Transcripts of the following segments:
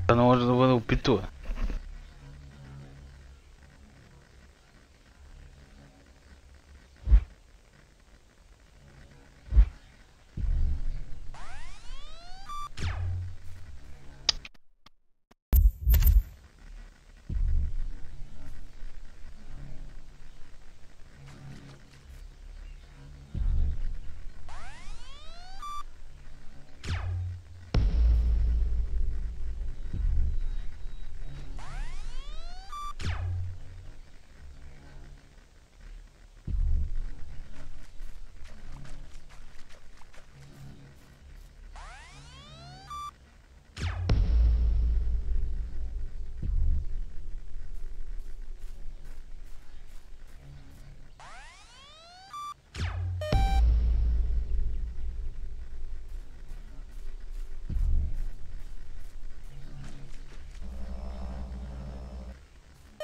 Това не може да бъде опитва.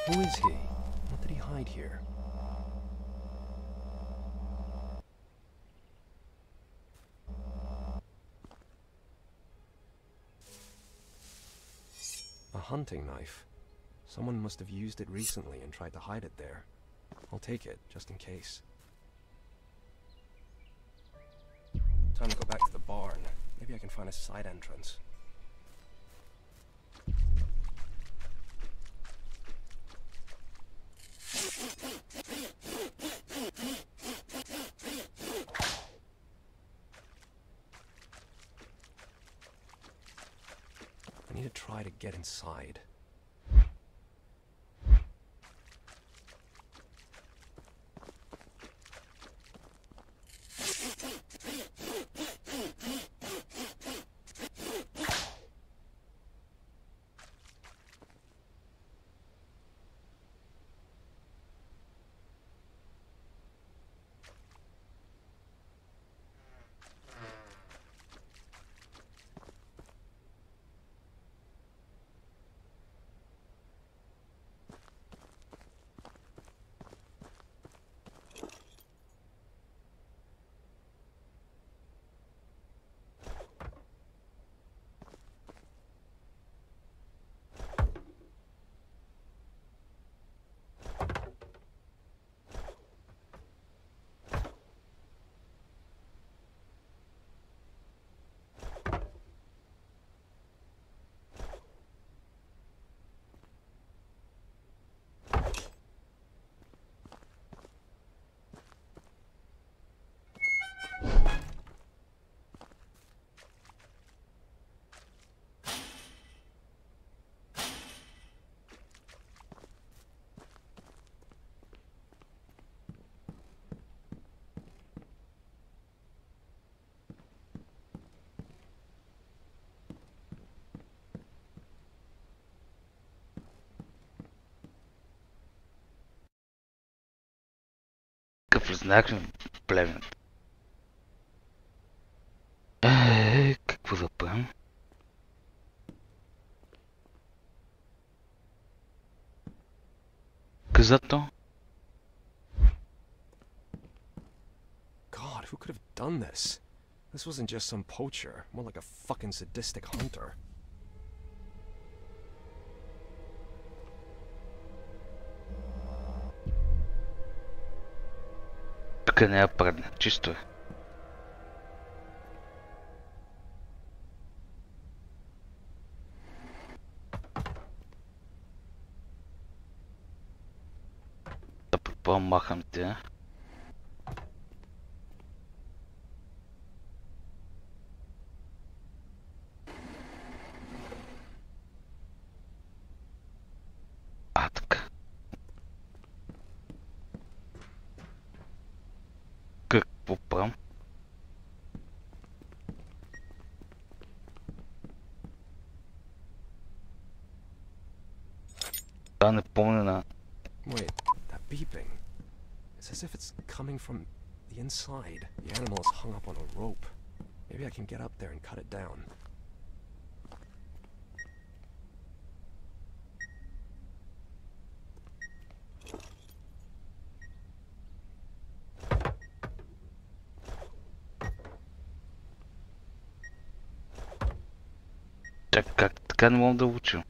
Who is he? What did he hide here? A hunting knife. Someone must have used it recently and tried to hide it there. I'll take it, just in case. Time to go back to the barn. Maybe I can find a side entrance. I need to try to get inside. Какъв знак на племената? Какво да правим? Където? God, who could have done this? This wasn't just some poacher, more like a fucking sadistic hunter. Тук не я падне, чисто е. Да предполагам махам те. А, така. Какво правим? Да, не помня на... Wait, that beeping. It's as if it's coming from the inside. The animal is hung up on a rope. Maybe I can get up there and cut it down. Чак, така не мога да уча.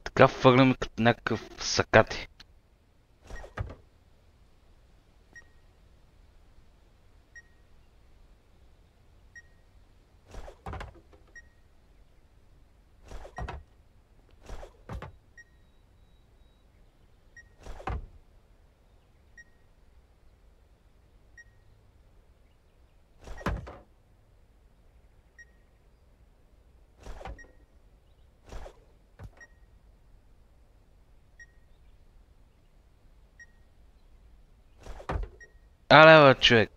Така фърляме като някакъв сакати. Але, бе, човек.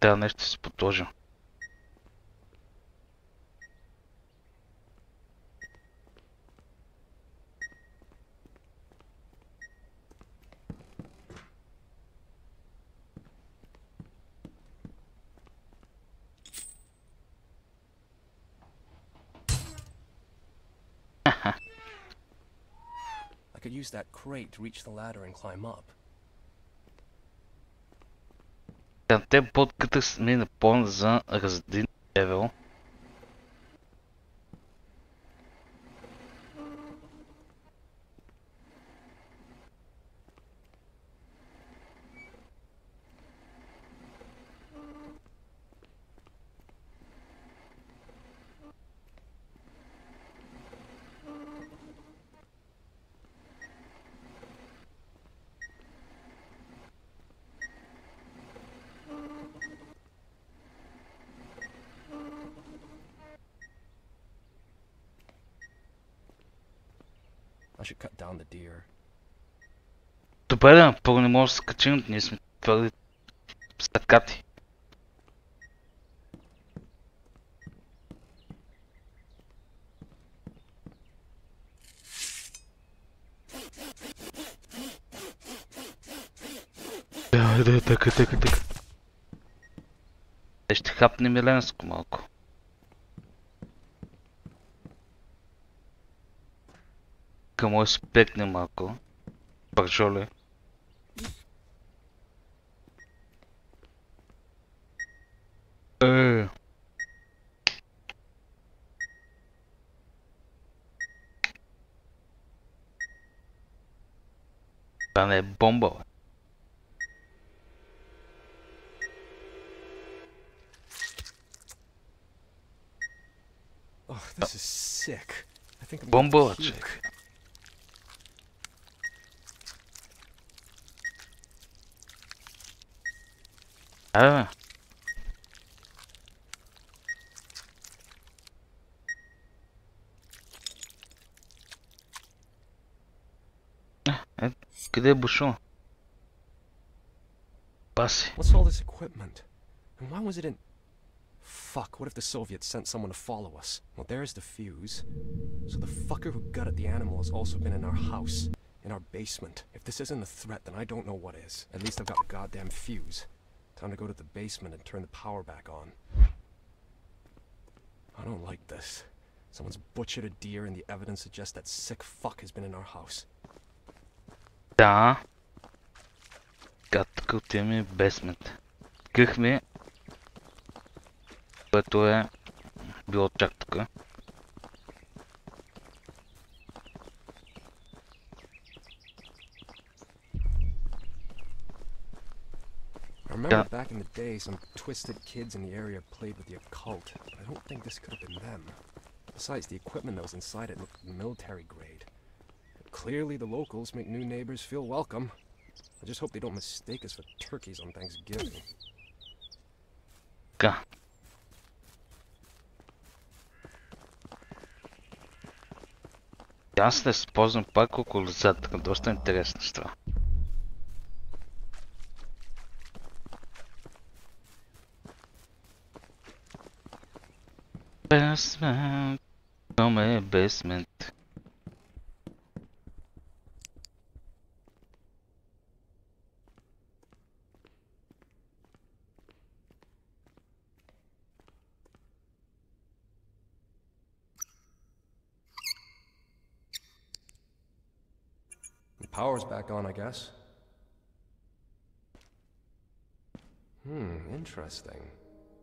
Трябва нещо да си подложа. I could use that crate to reach the ladder and climb up. Те подката ми напомня за Resident Evil. I should cut down the deer. Добре, да, първо не може да се качим, ние сме твърди стакати. Да, така. Ще хапне миленско малко. Може да се пекне малко. Бържоле. Това не е бомба, бе. Oh, this is sick. I think I'm Бомба, gonna човек. puke. Къде е бушон? Паси. What's all this equipment? And why was it in... Fuck, what if the Soviets sent someone to follow us? Well, there's the fuse. So the fucker who gutted the animal has also been in our house, in our basement. If this isn't a threat, then I don't know what is. At least I've got the goddamn fuse. Time to go to the basement and turn the power back on. I don't like this. Someone's butchered a deer and the evidence suggests that sick fuck has been in our house. Да. Така, тук отиваме в бейсмент. Къхме, което е било чак тук. I remember back in the day, some twisted kids in the area played with the occult, but I don't think this could have been them. Besides, the equipment that was inside it looked military grade. Clearly, the locals make new neighbors feel welcome. I just hope they don't mistake us for turkeys on Thanksgiving. Така. Аз ще се ползвам пак около лицата, доста интересна страна. Basement. From a basement. The power's back on, I guess. Interesting.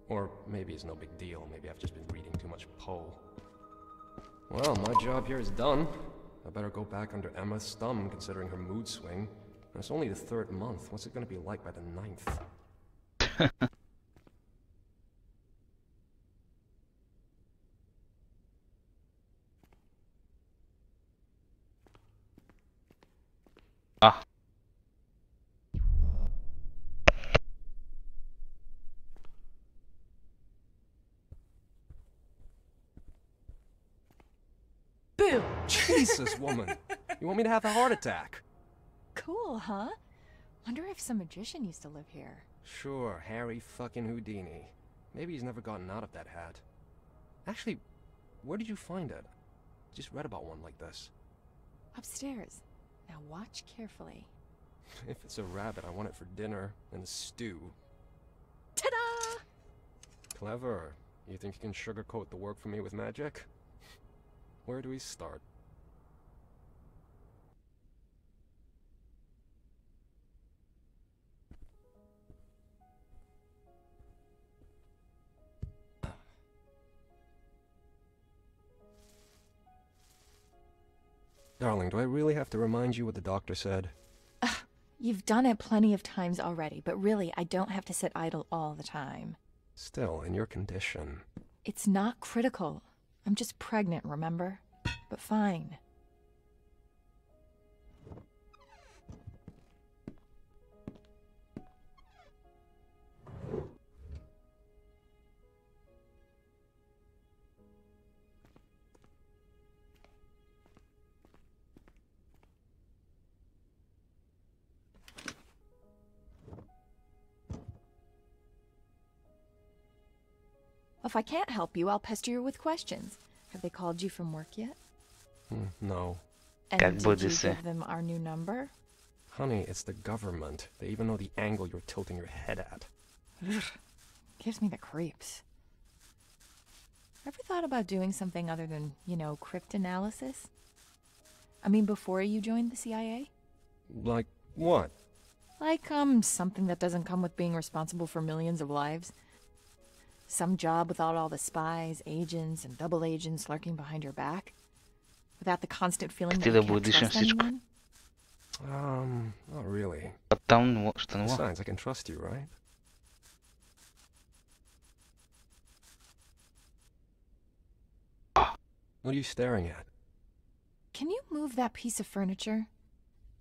Or maybe it's no big deal. Maybe I've just been reading too much Poe. Well, my job here is done. I better go back under Emma's thumb, considering her mood swing. And it's only the 3rd month. What's it gonna be like by the 9th? Ah. Bill! Jesus, woman! You want me to have a heart attack? Cool, huh? Wonder if some magician used to live here. Sure, Harry fucking Houdini. Maybe he's never gotten out of that hat. Actually, where did you find it? I just read about one like this. Upstairs. Now watch carefully. If it's a rabbit, I want it for dinner and a stew. Ta-da! Clever. You think you can sugarcoat the work for me with magic? Where do we start? Darling, do I really have to remind you what the doctor said? You've done it plenty of times already, but really, I don't have to sit idle all the time. Still, in your condition. It's not critical. I'm just pregnant, remember? But fine. If I can't help you, I'll pester you with questions. Have they called you from work yet? No. And did you give them our new number? Honey, it's the government. They even know the angle you're tilting your head at. Gives me the creeps. Ever thought about doing something other than, you know, cryptanalysis? I mean, before you joined the CIA? Like what? Like, something that doesn't come with being responsible for millions of lives. Some job without all the spies, agents, and double agents lurking behind your back. Without the constant feeling that you can't trust anyone. Not really. Там Besides, I can trust you, right? What are you staring at? Can you move that piece of furniture?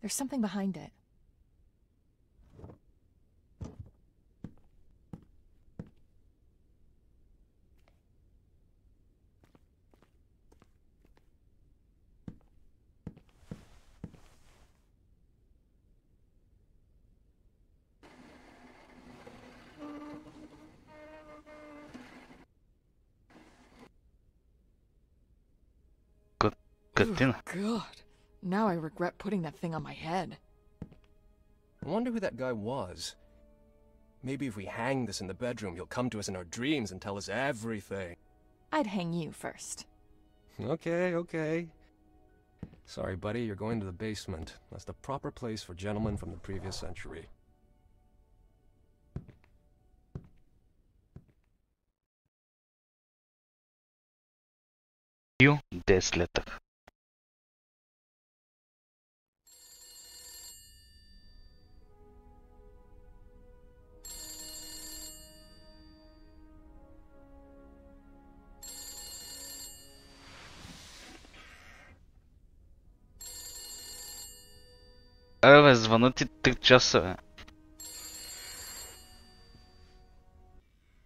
There's something behind it. Картина. God, now I regret putting that thing on my head. I wonder who that guy was. Maybe if we hang this in the bedroom, he'll come to us in our dreams and tell us everything. I'd hang you first. Okay. Sorry, buddy, you're going to the basement. That's the proper place for gentlemen from the previous century. You des letter. Бе, звънат ти 3 часа, бе.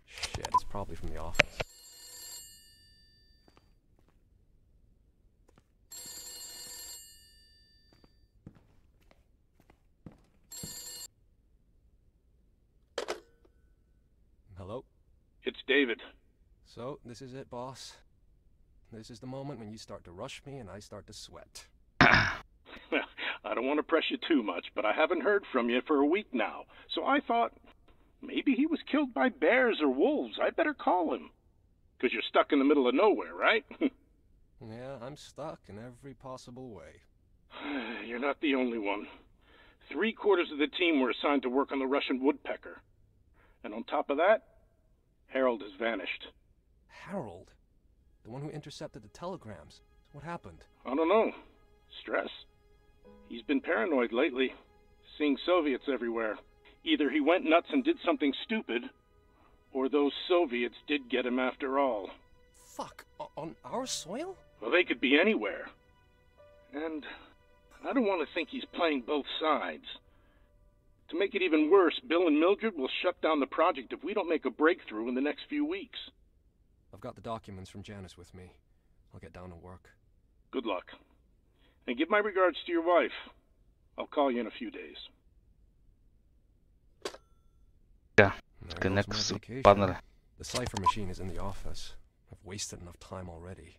Shit, it's probably from the office. Hello? It's David. So, this is it, boss. This is the moment when you start to rush me and I start to sweat. Well, I don't want to press you too much, but I haven't heard from you for a week now. So I thought, maybe he was killed by bears or wolves. I'd better call him. 'Cause you're stuck in the middle of nowhere, right? Yeah, I'm stuck in every possible way. You're not the only one. 3/4 of the team were assigned to work on the Russian woodpecker. And on top of that, Harold has vanished. Harold? The one who intercepted the telegrams. What happened? I don't know. Stress? He's been paranoid lately, seeing Soviets everywhere. Either he went nuts and did something stupid, or those Soviets did get him after all. Fuck, on our soil? Well, they could be anywhere. And I don't want to think he's playing both sides. To make it even worse, Bill and Mildred will shut down the project if we don't make a breakthrough in the next few weeks. I've got the documents from Janice with me. I'll get down to work. Good luck. And give my regards to your wife. I'll call you in a few days. Yeah, There the goes next my vacation. partner. The cipher machine is in the office. I've wasted enough time already.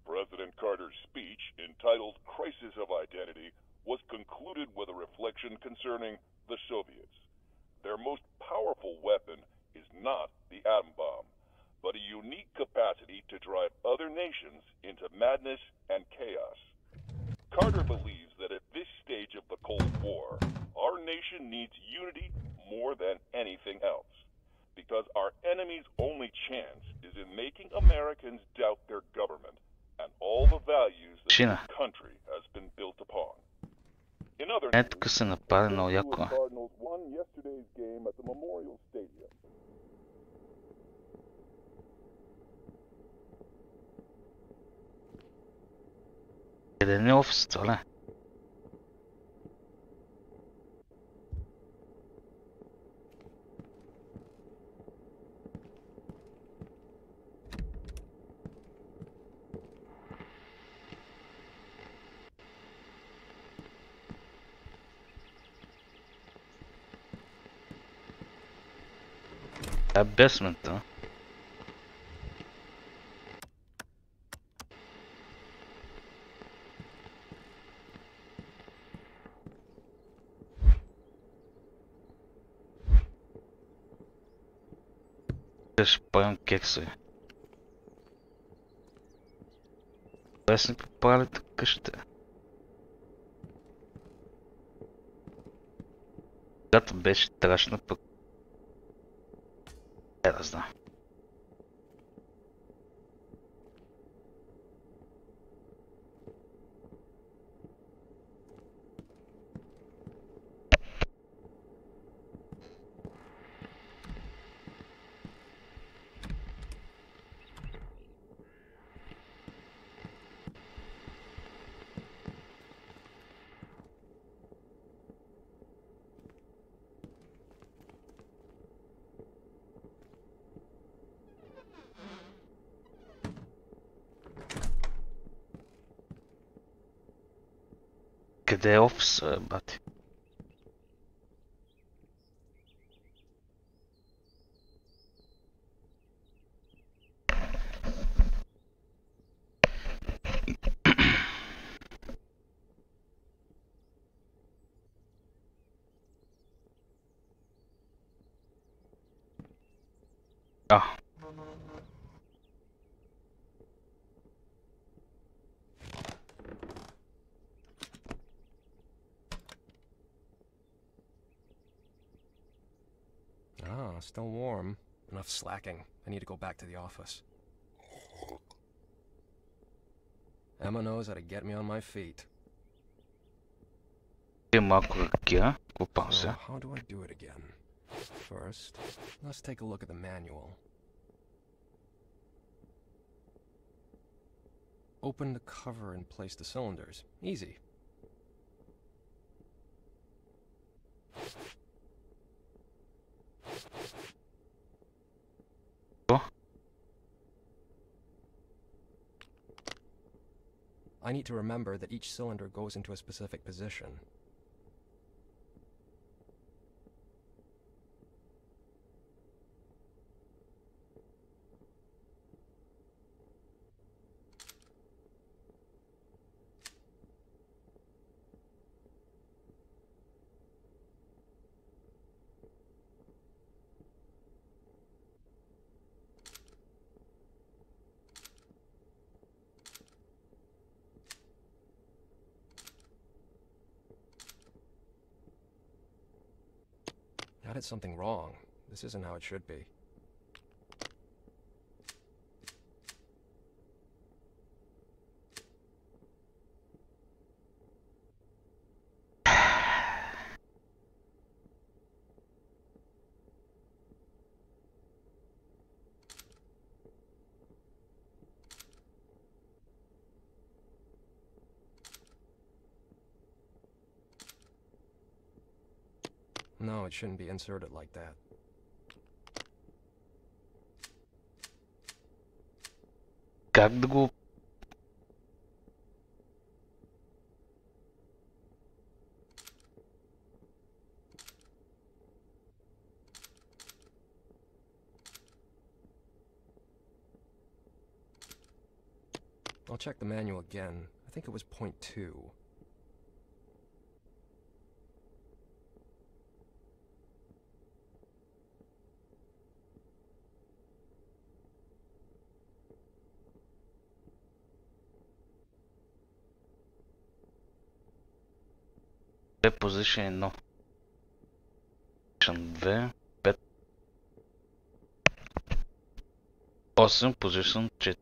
President Carter's speech, entitled Crisis of Identity, was concluded with a reflection concerning the Soviets. Their most powerful weapon is not the atom bomb, but a unique capacity to drive other nations into madness and chaos. Carter believes that at this stage of the Cold War, our nation needs unity more than anything else, because our enemy's only chance is in making Americans doubt their government and all the values that Шина. this country has been built upon. In other Е, news, тук се нападе the много St. Louis яко. Cardinals won yesterday's game at the Memorial Stadium. Къде не е офисът, ле? Това е бесмента. Ще правим кексове. Той си ни попали къщата. Когато беше страшна, пък... Да знам. Къде е офиса, бати? А. Ah, still warm. Enough slacking. I need to go back to the office. Emma knows how to get me on my feet. Е малко ракия. Купам се. So, how do I do it again? First, let's take a look at the manual. Open the cover and place the cylinders. Easy. Какво? I need to remember that each cylinder goes into a specific position. That is something wrong. This isn't how it should be. No, it shouldn't be inserted like that. Как да го... I'll check the manual again. I think it was point 2. Position 1. Position 2. 5. 8. Position 4.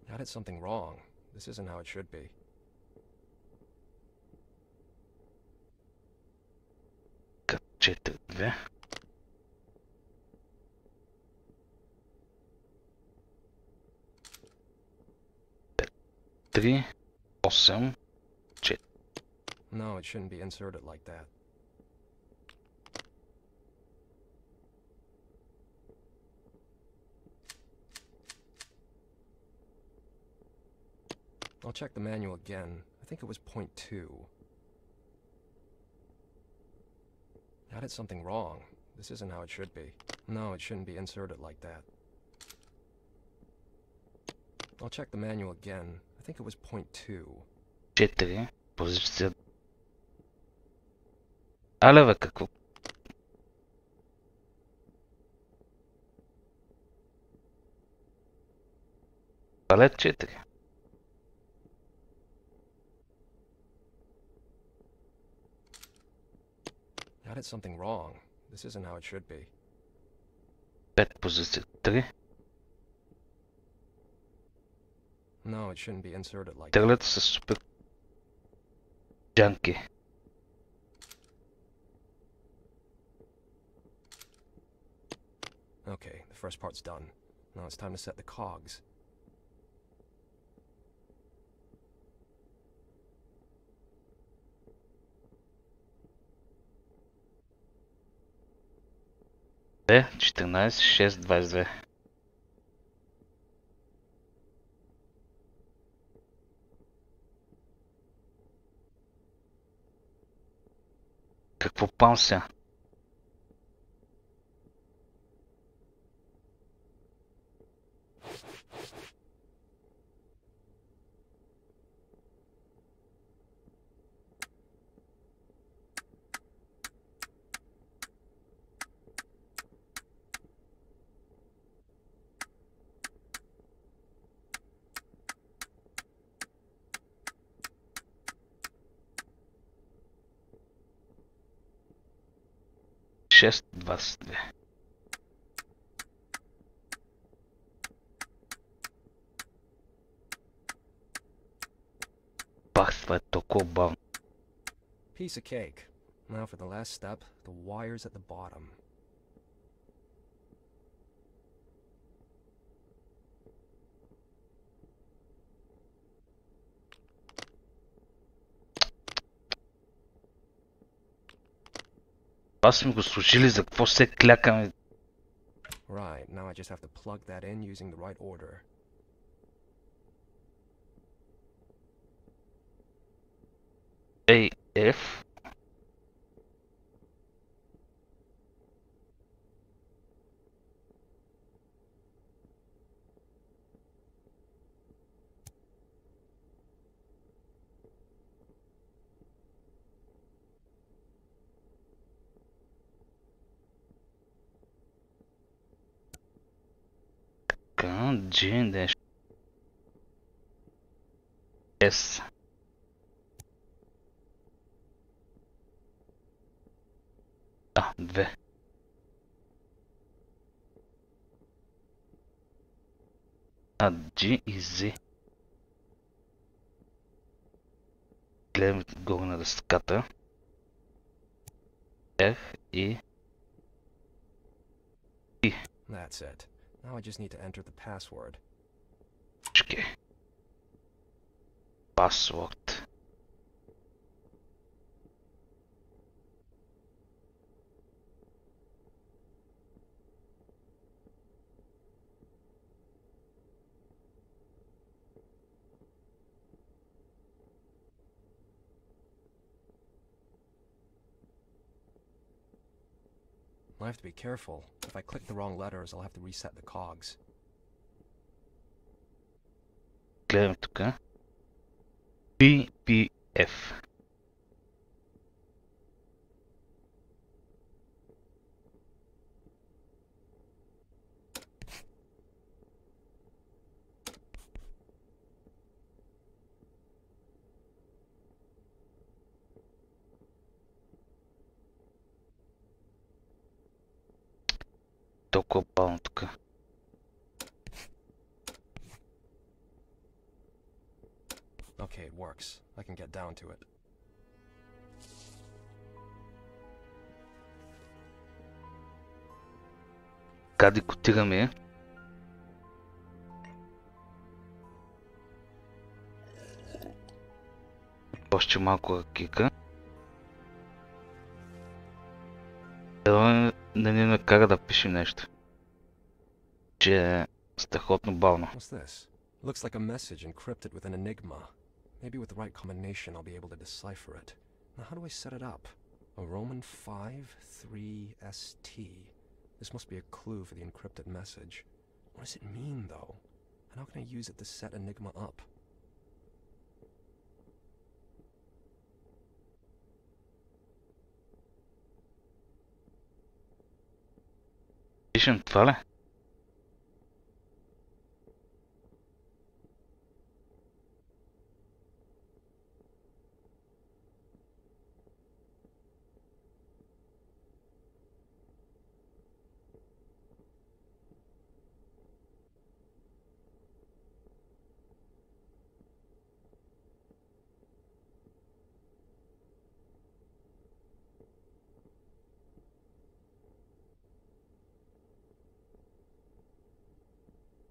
That is something wrong. This isn't how it should be. Къщата 2. Три, 8, 4. No, it shouldn't be inserted like that. I'll check the manual again. I think it was point 2. That is something wrong. This isn't how it should be. No, it shouldn't be inserted like that. I'll check the manual again. I think it was point 2. 4. Позиция. Але бе, какво? Палет 4. That is something wrong. This isn't how it should be. 5. Позиция 3. No, it shouldn't be inserted like that. Теглето са супер джанки. Okay, the first part's done. Now it's time to set the cogs. Д, 14, 6, 22. Какво пам сега? Шест, 22. Бах, това е толкова бавно. Piece of cake. Now for the last step, the wires at the bottom. Това сме го служили, за какво се клякаме? Right, now I just have to plug that in using the right order. A, F. Така, G, нещо. S. А, 2. А, G и Z. Гледам горе на дъската. R и I. That's it. Now I just need to enter the password. Чекай. Password. I have to be careful. If I click the wrong letters, I'll have to reset the cogs. Гледам тук. PPF. Толкова бавно тук. Okay, it works. I can get down to it. Кади котираме. Още малко ракика. Да ни накара да пишем нещо. Че е страхотно бавно. What's this? Looks like a message encrypted with an enigma. Maybe with the right combination I'll be able to decipher it. Now how do I set it up? A Roman 5-3-ST. This must be a clue for the encrypted message. What does it mean though? And how can I use it to set enigma up? Пишем това ли?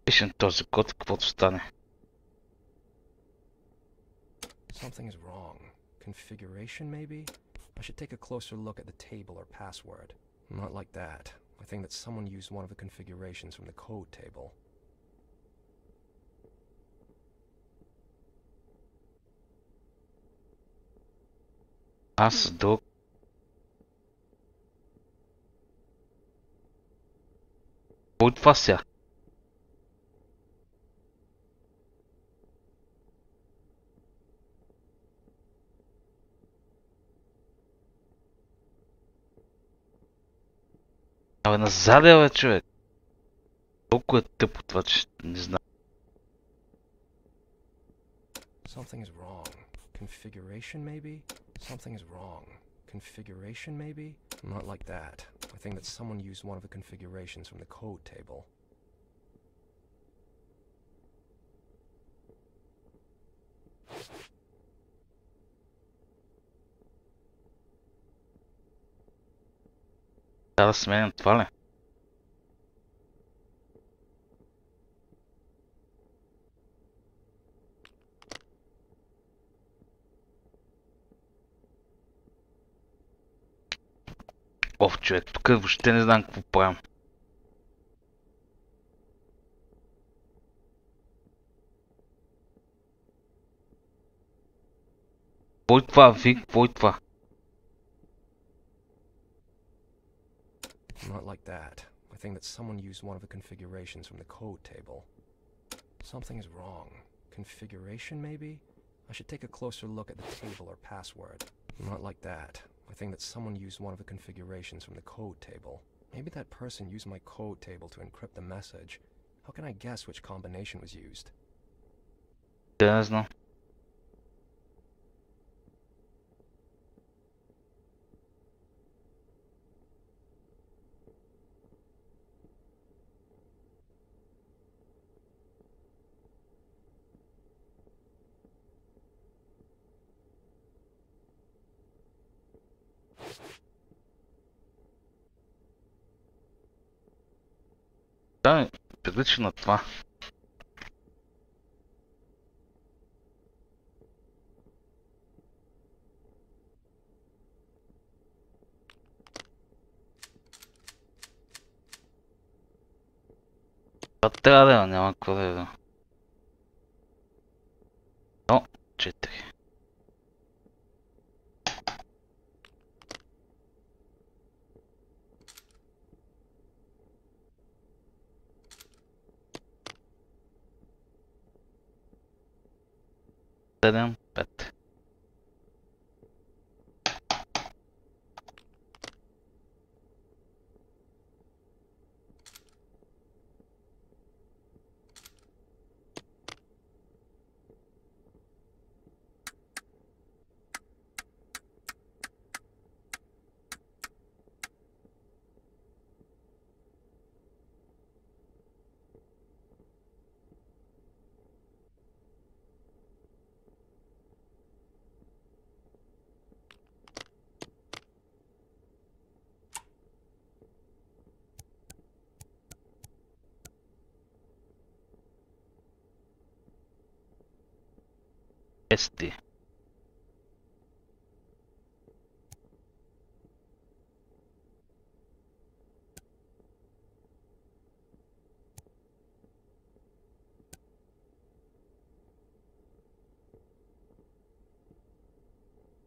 Пишем този код, каквото стане. Something is wrong. Configuration, maybe? I should take a closer look at the table or password. Not like that. I think that someone used one of the configurations from the code table. Аз до... Кой това сега? Абе, назад бе, човек. Толкова е тъпо това, че не знам. Something is wrong. Configuration, maybe? Something is wrong. Configuration, maybe? Not like that. I think that someone used one of the configurations from the code table. Трябва да сменям това ли? Оф, човек, тук въобще не знам какво правим. Какво е това, Вик? Какво е това? Not like that. I think that someone used one of the configurations from the code table. Something is wrong. Configuration, maybe? I should take a closer look at the table or password. Not like that. I think that someone used one of the configurations from the code table. Maybe that person used my code table to encrypt the message, How can I guess which combination was used? Да, не знам. Да, ми прилича на това. Това трябва да няма какво да е. О, 4. Седем, 5. Ести.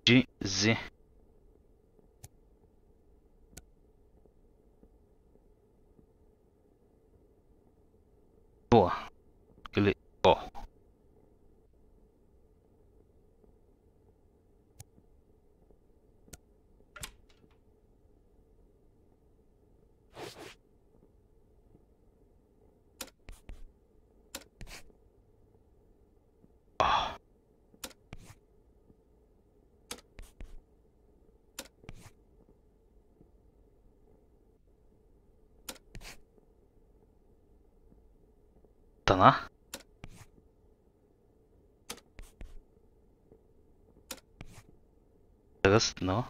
Джи-зи. Буа. Или О. Тана. Ръстно.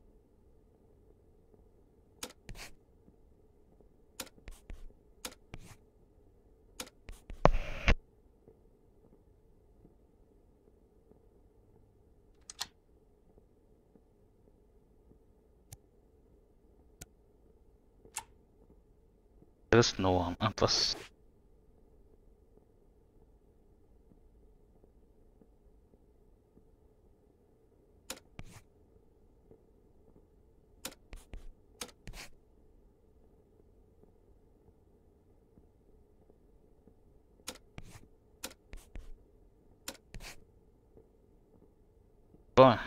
Ръстно. А това с... Какво е?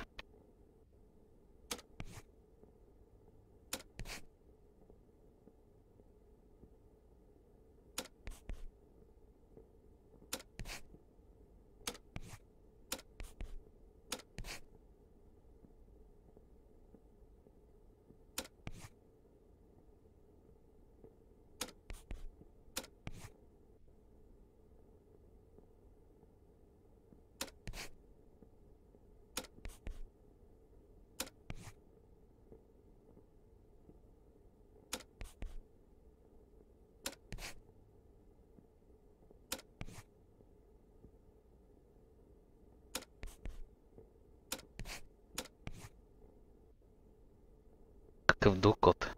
Какъв друг код е?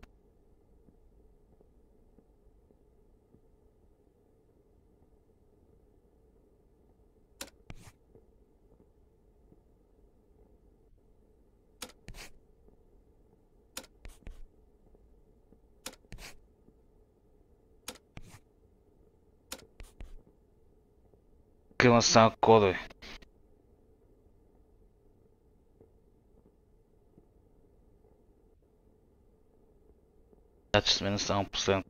Има само кодове. Значи сме на само последно.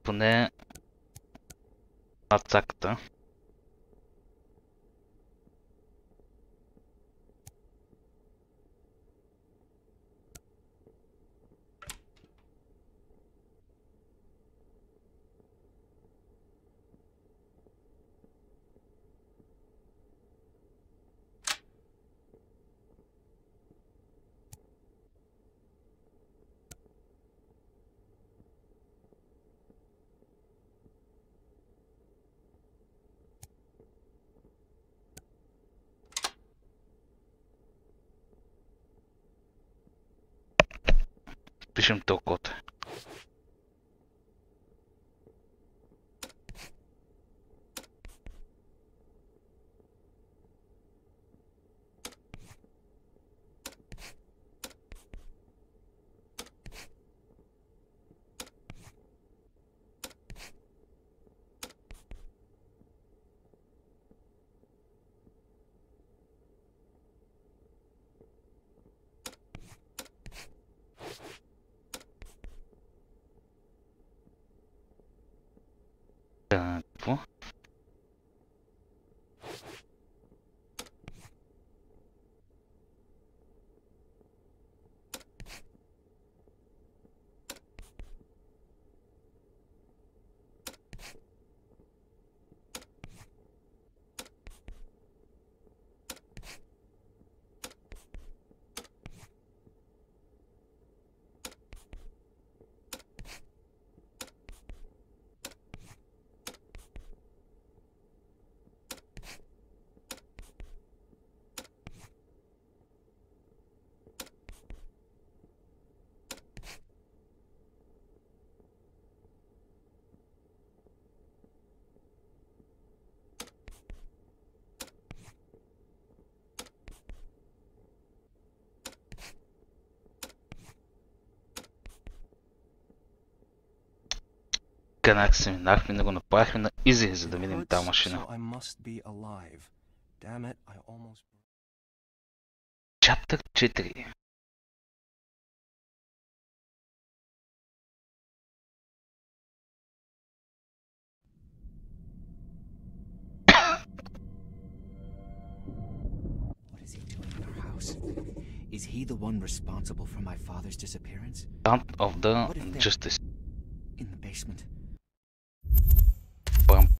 поне цаката. Пишем толкова. Какво? Канак се минахме, да го направихме на изи, за да видим тази машина. Чаптър 4. Is he the one responsible for my father's disappearance? Count of the Justice. In the basement.